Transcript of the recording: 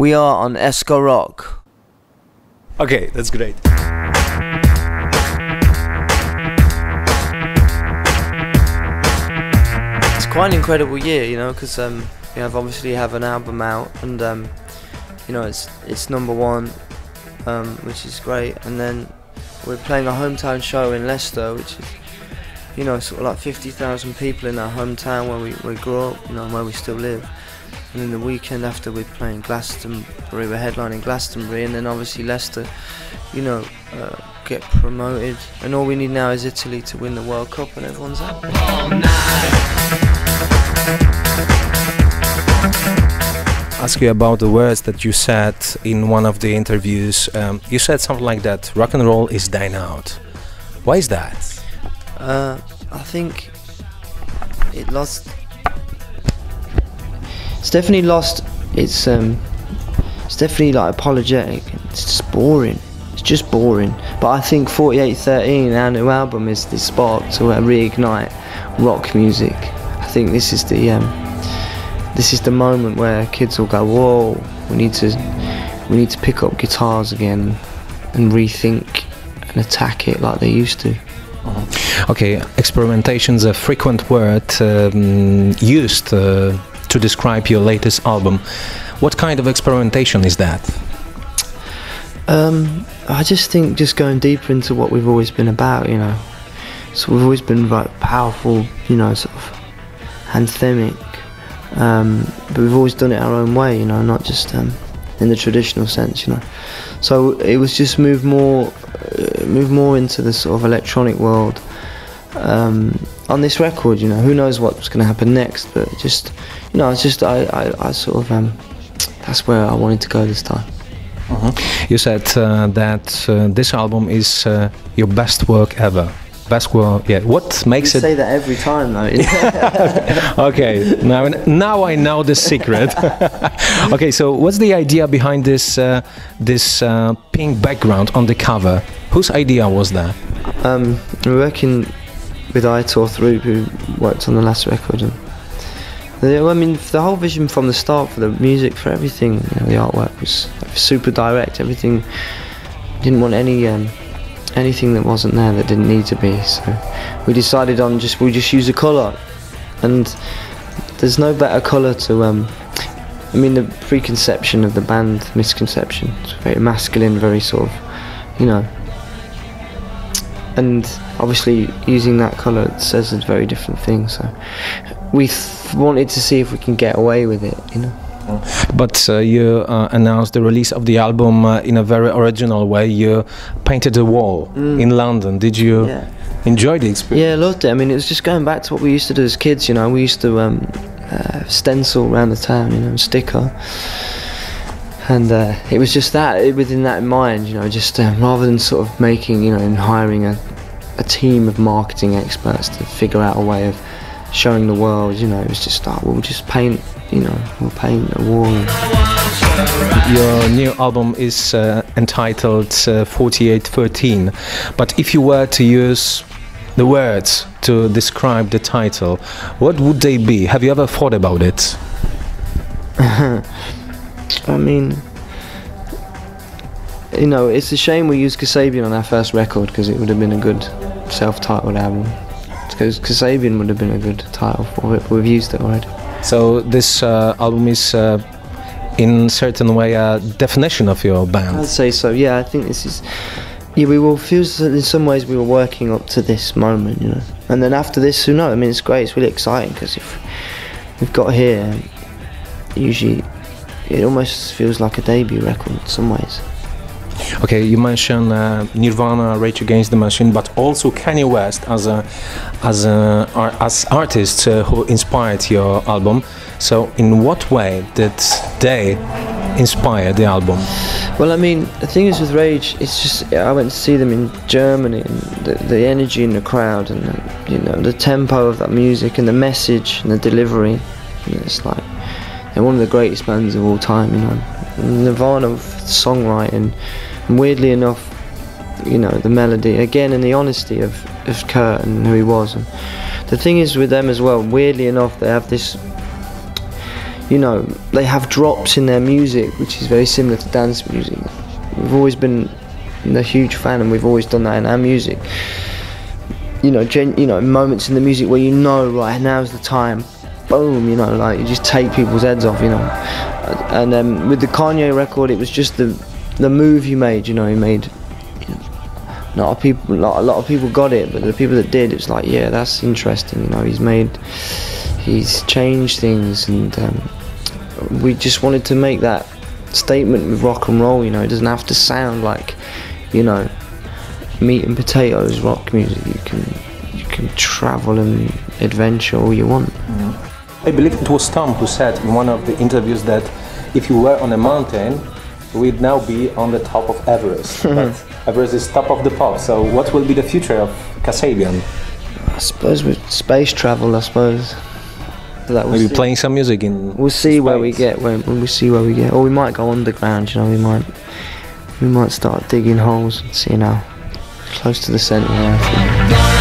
We are on Eska Rock. Okay, that's great. It's quite an incredible year, you know, because we obviously have an album out, and you know, it's #1, which is great. And then we're playing a hometown show in Leicester, which is, you know, sort of like 50,000 people in our hometown where we grew up, you know, and where we still live. And then the weekend after, we're playing Glastonbury, we're headlining Glastonbury, and then obviously Leicester, you know, get promoted. And all we need now is Italy to win the World Cup, and everyone's happy. Ask you about the words that you said in one of the interviews. You said something like that, rock and roll is dying out. Why is that? I think it lost. It's definitely lost. It's definitely like apologetic. It's just boring. It's just boring. But I think 4813, our new album, is the spark to reignite rock music. I think this is the moment where kids will go, whoa, we need to pick up guitars again and rethink and attack it like they used to. Okay, experimentation is a frequent word used to describe your latest album. What kind of experimentation is that? I just think just going deeper into what we've always been about, you know. So we've always been like powerful, you know, sort of anthemic, but we've always done it our own way, you know, not just in the traditional sense, you know. So it was just move more into the sort of electronic world. On this record, you know, who knows what's going to happen next, but just, you know, it's just I sort of that's where I wanted to go this time. You said that this album is your best work ever. Best work, yeah. What makes it? You say that every time, though. Okay, now I know the secret. Okay, so what's the idea behind this pink background on the cover? Whose idea was that? We're working with Aitor Throop, who worked on the last record, and I mean, the whole vision from the start, for the music, for everything, you know, the artwork was super direct. Everything, didn't want anything that wasn't there, that didn't need to be. So we decided on we just use a colour, and there's no better colour to. I mean, the preconception of the band, misconception, it's very masculine, very sort of, you know. And obviously using that colour, it says a very different thing, so we wanted to see if we can get away with it, you know. But you announced the release of the album in a very original way. You painted a wall in London. Did you enjoy the experience? Yeah, I loved it. I mean, it was just going back to what we used to do as kids, you know. We used to stencil around the town, you know, sticker. And it was just that, within that in mind, you know, just rather than sort of making, you know, and hiring a team of marketing experts to figure out a way of showing the world, you know, it was just like, we'll just paint, you know, we'll paint a wall. Your new album is entitled 4813, but if you were to use the words to describe the title, what would they be? Have you ever thought about it? I mean, you know, it's a shame we used Kasabian on our first record, because it would have been a good self-titled album. Because Kasabian would have been a good title for it, but we've used it already. So this album is, in a certain way, a definition of your band? I'd say so, yeah. I think this is... Yeah, we will feel that in some ways we were working up to this moment, you know. And then after this, who knows? I mean, it's great, it's really exciting, because if we've got here, usually it almost feels like a debut record in some ways. Okay, you mentioned Nirvana, Rage Against the Machine, but also Kanye West as artists who inspired your album. So, in what way did they inspire the album? Well, I mean, the thing is with Rage, it's just, I went to see them in Germany, and the energy in the crowd, and you know, the tempo of that music, and the message and the delivery. You know, it's like they're one of the greatest bands of all time, you know. And Nirvana, songwriting, and weirdly enough, you know, the melody again, and the honesty of Kurt and who he was. And the thing is with them as well, weirdly enough, they have this, you know, they have drops in their music, which is very similar to dance music. We've always been a huge fan, and we've always done that in our music. You know, moments in the music where you know, right, now's the time. Boom, you know, like you just take people's heads off, you know. And with the Kanye record, it was just the move he made. You know, he made. You know, not a lot of people got it, but the people that did, it's like, yeah, that's interesting. You know, he's changed things, and we just wanted to make that statement with rock and roll. You know, it doesn't have to sound like, you know, meat and potatoes rock music. You can travel and adventure all you want. I believe it was Tom who said in one of the interviews that if you were on a mountain, we'd now be on the top of Everest. But Everest is top of the pop. So what will be the future of Kasabian? I suppose with space travel, I suppose. Maybe playing some music in. We'll see where we get. When we see where we get, or we might go underground. You know, we might start digging holes and seeing how close to the centre.